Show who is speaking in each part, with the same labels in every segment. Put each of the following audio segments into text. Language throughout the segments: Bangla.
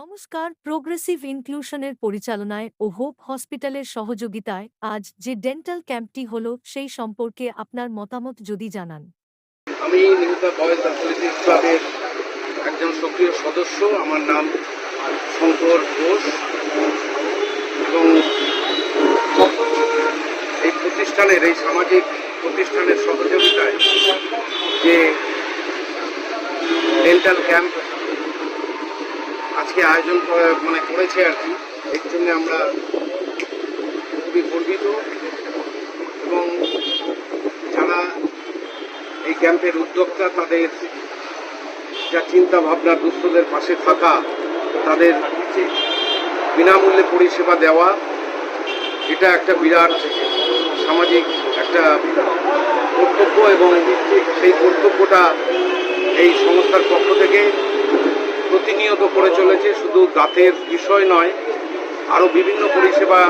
Speaker 1: নমস্কার, প্রোগ্রেসিভ ইনক্লুশনের পরিচালনায় ও হোপ হসপিটালের সহযোগিতায় আজ যে ডেন্টাল ক্যাম্পটি হলো সেই সম্পর্কে আপনার মতামত যদি জানান।
Speaker 2: আমি নিহতা বয়েজ অ্যাথলেটিক্স ক্লাবের একজন সক্রিয় সদস্য। আমার নাম শঙ্কর ঘোষ এবং এই প্রতিষ্ঠানের, এই সামাজিক প্রতিষ্ঠানের সহযোগিতায় যে ডেন্টাল ক্যাম্প আজকে আয়োজন করেছে আর কি, এর জন্য আমরা খুবই গর্বিত। এবং যারা এই ক্যাম্পের উদ্যোক্তা, তাদের যা চিন্তা ভাবনা, দুস্থদের পাশে থাকা, তাদের বিনামূল্যে পরিষেবা দেওয়া, এটা একটা বিরাট সামাজিক একটা কর্তব্য এবং সেই কর্তব্যটা এই সংস্থার পক্ষ থেকে প্রতিনিয়ত করে চলেছে। শুধু দাঁতের বিষয় নয়, আরও বিভিন্ন পরিষেবা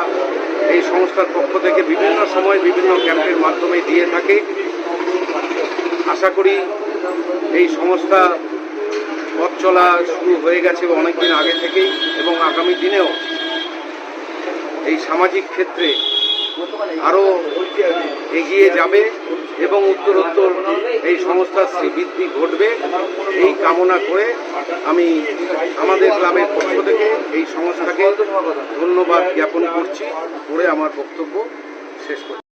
Speaker 2: এই সংস্থার পক্ষ থেকে বিভিন্ন সময় বিভিন্ন ক্যাম্পের মাধ্যমে দিয়ে থাকে। আশা করি এই সংস্থা পথ চলা শুরু হয়ে গেছে অনেকদিন আগে থেকেই এবং আগামী দিনেও এই সামাজিক ক্ষেত্রে আরও এগিয়ে যাবে এবং উত্তরোত্তর এই সংস্থার বৃদ্ধি ঘটবে, এই কামনা করে আমি আমাদের ক্লাবের পক্ষ থেকে এই সংস্থাকে ধন্যবাদ জ্ঞাপন করছি, করে আমার বক্তব্য শেষ করছি।